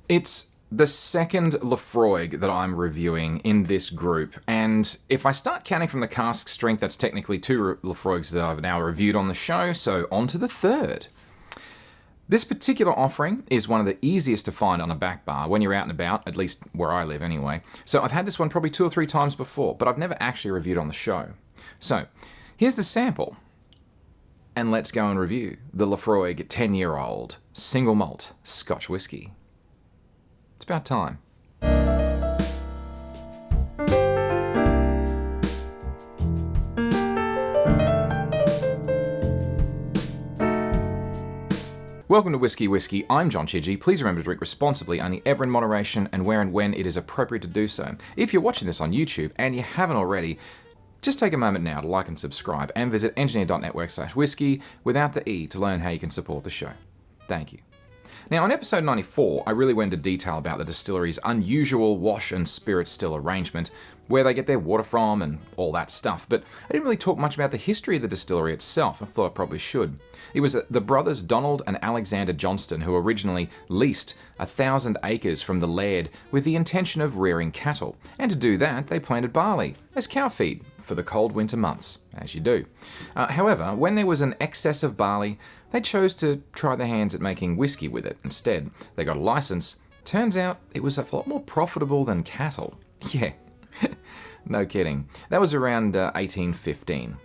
It's the second Laphroaig that I'm reviewing in this group, and if I start counting from the cask strength, that's technically two Laphroaigs that I've now reviewed on the show, so on to the third. This particular offering is one of the easiest to find on a back bar when you're out and about, at least where I live anyway. So I've had this one probably 2 or 3 times before, but I've never actually reviewed on the show. So here's the sample. And let's go and review the Laphroaig 10-year-old single malt Scotch whisky. It's about time. Welcome to Whiskey Whiskey. I'm John Chidgey. Please remember to drink responsibly, only ever in moderation, and where and when it is appropriate to do so. If you're watching this on YouTube and you haven't already, just take a moment now to like and subscribe and visit engineer.network/whiskey without the E to learn how you can support the show. Thank you. Now, on episode 94, I really went into detail about the distillery's unusual wash and spirit still arrangement, where they get their water from and all that stuff, but I didn't really talk much about the history of the distillery itself. I thought I probably should. It was the brothers Donald and Alexander Johnston who originally leased 1,000 acres from the laird with the intention of rearing cattle, and to do that, they planted barley as cow feed for the cold winter months, as you do. However, when there was an excess of barley, they chose to try their hands at making whiskey with it instead. They got a license. Turns out it was a lot more profitable than cattle. Yeah, no kidding. That was around 1815.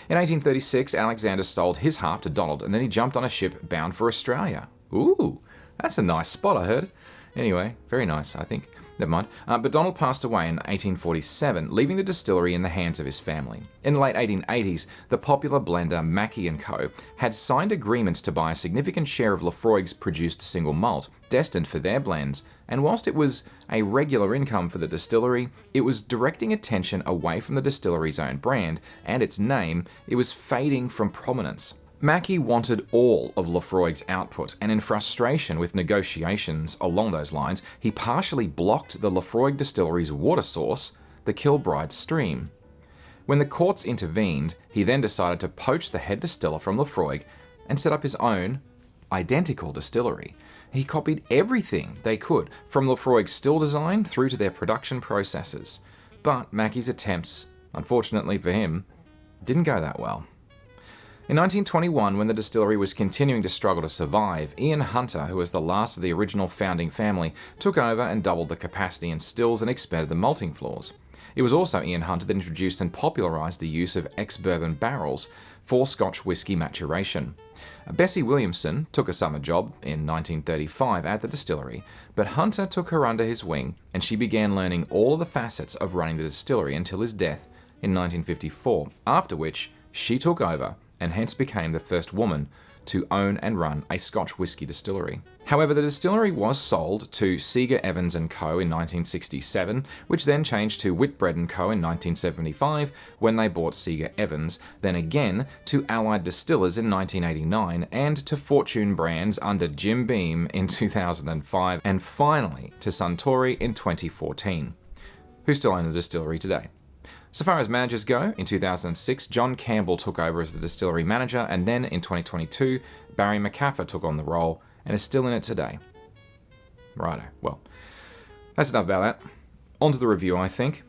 In 1836, Alexander sold his half to Donald, and then he jumped on a ship bound for Australia. Ooh, that's a nice spot, I heard. Anyway, very nice, I think. Never mind. But Donald passed away in 1847, leaving the distillery in the hands of his family. In the late 1880s, the popular blender Mackie & Co. had signed agreements to buy a significant share of Laphroaig's produced single malt, destined for their blends, and whilst it was a regular income for the distillery, it was directing attention away from the distillery's own brand and its name. It was fading from prominence. Mackie wanted all of Laphroaig's output, and in frustration with negotiations along those lines, he partially blocked the Laphroaig distillery's water source, the Kilbride Stream. When the courts intervened, he then decided to poach the head distiller from Laphroaig and set up his own identical distillery. He copied everything they could, from Laphroaig's still design through to their production processes. But Mackie's attempts, unfortunately for him, didn't go that well. In 1921, when the distillery was continuing to struggle to survive, Ian Hunter, who was the last of the original founding family, took over and doubled the capacity in stills and expanded the malting floors. It was also Ian Hunter that introduced and popularised the use of ex-bourbon barrels for Scotch whisky maturation. Bessie Williamson took a summer job in 1935 at the distillery, but Hunter took her under his wing and she began learning all of the facets of running the distillery until his death in 1954, after which she took over and hence became the first woman to own and run a Scotch whisky distillery. However, the distillery was sold to Seager Evans & Co. in 1967, which then changed to Whitbread & Co. in 1975 when they bought Seager Evans, then again to Allied Distillers in 1989, and to Fortune Brands under Jim Beam in 2005, and finally to Suntory in 2014, who still own the distillery today. So far as managers go, in 2006, John Campbell took over as the distillery manager, and then in 2022, Barry McCaffer took on the role and is still in it today. Righto, well, that's enough about that. On to the review, I think.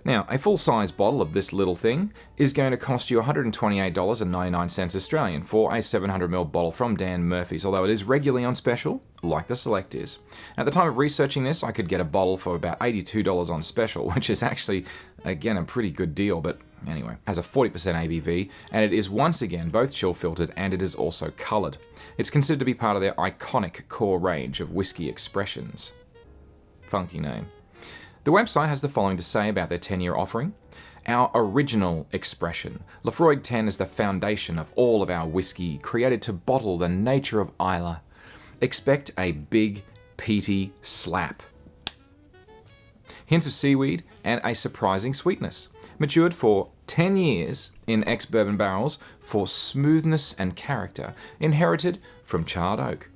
Now, a full-size bottle of this little thing is going to cost you $128.99 Australian for a 700ml bottle from Dan Murphy's, although it is regularly on special, like the Select is. At the time of researching this, I could get a bottle for about $82 on special, which is actually, again, a pretty good deal, but anyway, has a 40% ABV, and it is once again both chill-filtered and it is also coloured. It's considered to be part of their iconic core range of whiskey expressions. Funky name. The website has the following to say about their 10-year offering. Our original expression. Laphroaig 10 is the foundation of all of our whiskey, created to bottle the nature of Islay. Expect a big, peaty slap. Hints of seaweed and a surprising sweetness. Matured for 10 years in ex-bourbon barrels for smoothness and character. Inherited from charred oak.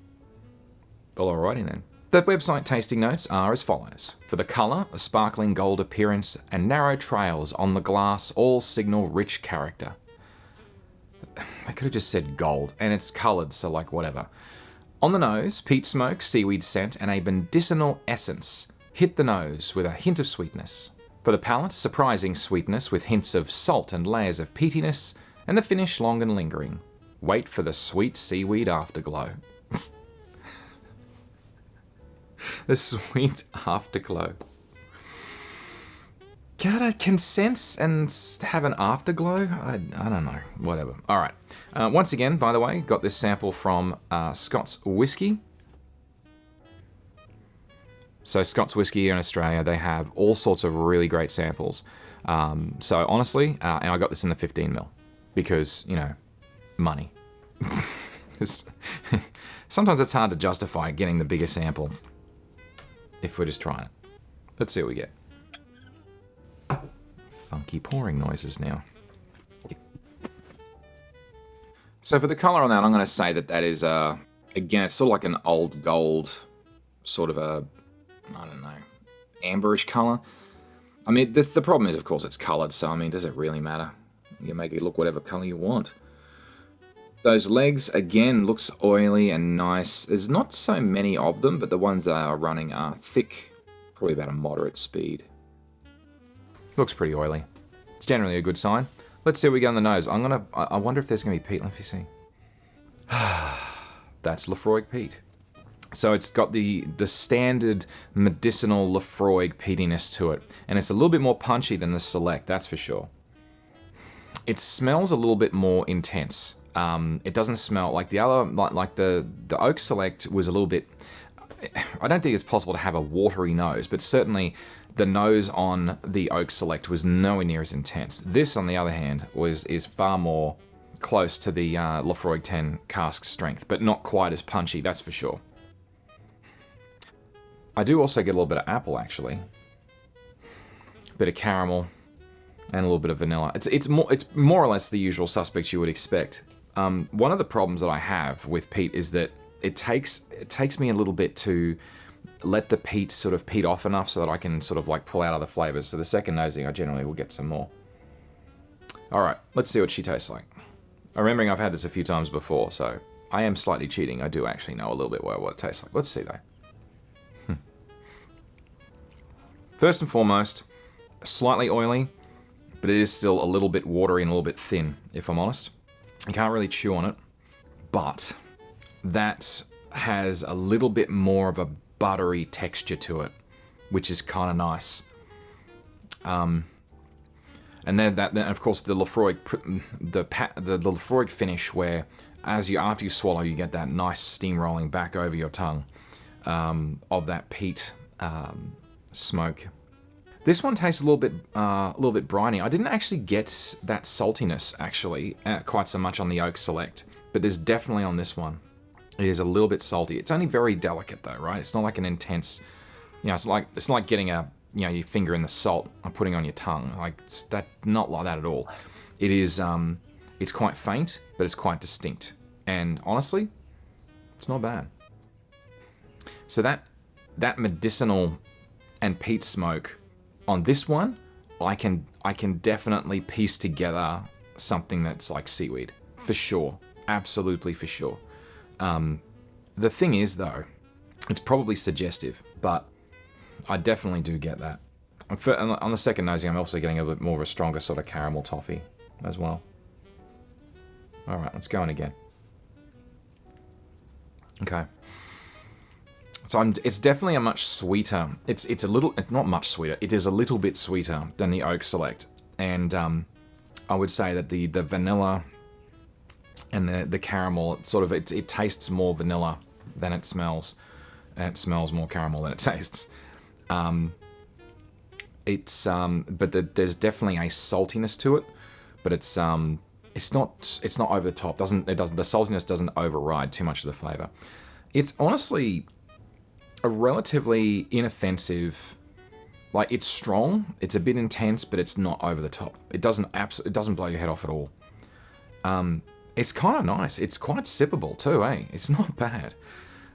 Well, alrighty then. The website tasting notes are as follows. For the colour, a sparkling gold appearance and narrow trails on the glass all signal rich character. I could have just said gold, and it's coloured, so like whatever. On the nose, peat smoke, seaweed scent, and a medicinal essence hit the nose with a hint of sweetness. For the palate, surprising sweetness with hints of salt and layers of peatiness, and the finish long and lingering. Wait for the sweet seaweed afterglow. The sweet afterglow. God, can scents and have an afterglow? I don't know. Whatever. All right. Once again, by the way, got this sample from Scott's Whisky. So Scott's Whisky here in Australia, they have all sorts of really great samples. So honestly, and I got this in the 15 ml because, you know, money. Sometimes it's hard to justify getting the bigger sample if we're just trying it. Let's see what we get. Funky pouring noises now. So for the colour on that, I'm going to say that is, again, it's sort of like an old gold, sort of a, I don't know, amberish colour. I mean, the problem is, of course, it's coloured, so, I mean, does it really matter? You can make it look whatever colour you want. Those legs, again, looks oily and nice. There's not so many of them, but the ones that are running are thick, probably about a moderate speed. Looks pretty oily. It's generally a good sign. Let's see what we get on the nose. I wonder if there's going to be peat. Let me see. That's Laphroaig peat. So it's got the standard medicinal Laphroaig peatiness to it. And it's a little bit more punchy than the Select, that's for sure. It smells a little bit more intense. It doesn't smell like the other, like the Oak Select was a little bit... I don't think it's possible to have a watery nose, but certainly the nose on the Oak Select was nowhere near as intense. This, on the other hand, is far more close to the Laphroaig 10 cask strength, but not quite as punchy, that's for sure. I do also get a little bit of apple, actually. A bit of caramel, and a little bit of vanilla. It's more or less the usual suspects you would expect. One of the problems that I have with peat is that it takes me a little bit to let the peat sort of peat off enough so that I can sort of like pull out other flavors. So the second nosing, I generally will get some more. All right, let's see what she tastes like. Remembering I've had this a few times before, so I am slightly cheating. I do actually know a little bit what it tastes like. Let's see though. First and foremost, slightly oily, but it is still a little bit watery and a little bit thin, if I'm honest. You can't really chew on it, but that has a little bit more of a buttery texture to it, which is kind of nice. And then of course the Laphroaig, the Laphroaig finish, where after you swallow, you get that nice steam rolling back over your tongue of that peat smoke. This one tastes a little bit briny. I didn't actually get that saltiness actually quite so much on the Oak Select, but there's definitely on this one. It is a little bit salty. It's only very delicate though, right? It's not like an intense, it's not like getting your finger in the salt and putting on your tongue. Like not like that at all. It is, it's quite faint, but it's quite distinct. And honestly, it's not bad. So that medicinal and peat smoke on this one, I can definitely piece together something that's like seaweed for sure, absolutely for sure. The thing is, though, it's probably suggestive, but I definitely do get that. On the second nosing, I'm also getting a bit more of a stronger sort of caramel toffee as well. All right, let's go in again. Okay. So it's definitely a much sweeter. It's not much sweeter. It is a little bit sweeter than the Oak Select, and I would say that the vanilla and the caramel, it tastes more vanilla than it smells, and it smells more caramel than it tastes. There's definitely a saltiness to it, but it's not over the top. The saltiness doesn't override too much of the flavor. It's honestly a relatively inoffensive. Like, it's strong, it's a bit intense, but it's not over the top. It doesn't blow your head off at all. It's kind of nice. It's quite sippable too, eh? It's not bad.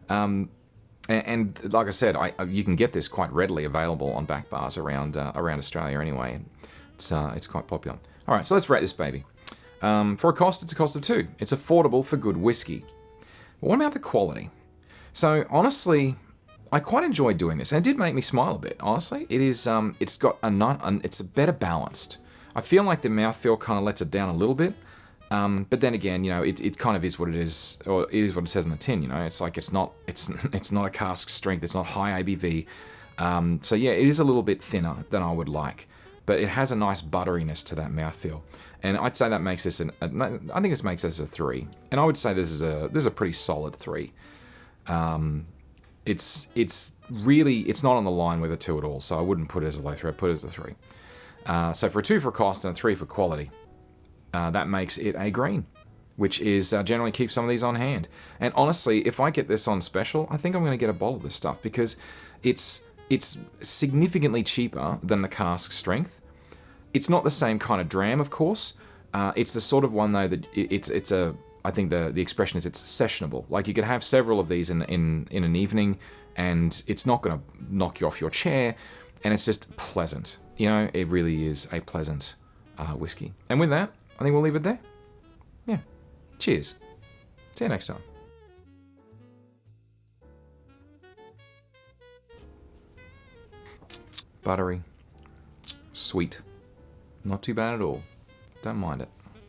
And like I said, you can get this quite readily available on back bars around Australia anyway. It's quite popular. All right, so let's rate this baby. For a cost, it's a cost of 2. It's affordable for good whiskey. But what about the quality? So honestly, I quite enjoyed doing this, and it did make me smile a bit. Honestly, it is. It's got it's a better balanced. I feel like the mouthfeel kind of lets it down a little bit, but then again, it kind of is what it is, or it is what it says on the tin. It's like it's not a cask strength. It's not high ABV. So yeah, it is a little bit thinner than I would like, but it has a nice butteriness to that mouthfeel, and I'd say that makes this I think this makes this a 3, and I would say this is a pretty solid 3. It's really, it's not on the line with a 2 at all, so I wouldn't put it as a low 3. I'd put it as a 3. So for a 2 for cost and a 3 for quality, that makes it a green, which is generally keep some of these on hand. And honestly, if I get this on special, I think I'm going to get a bottle of this stuff because it's significantly cheaper than the cask strength. It's not the same kind of dram, of course. It's the sort of one though that it's a, I think the expression is it's sessionable. Like you could have several of these in an evening, and it's not going to knock you off your chair, and it's just pleasant. It really is a pleasant whiskey. And with that, I think we'll leave it there. Yeah. Cheers. See you next time. Buttery. Sweet. Not too bad at all. Don't mind it.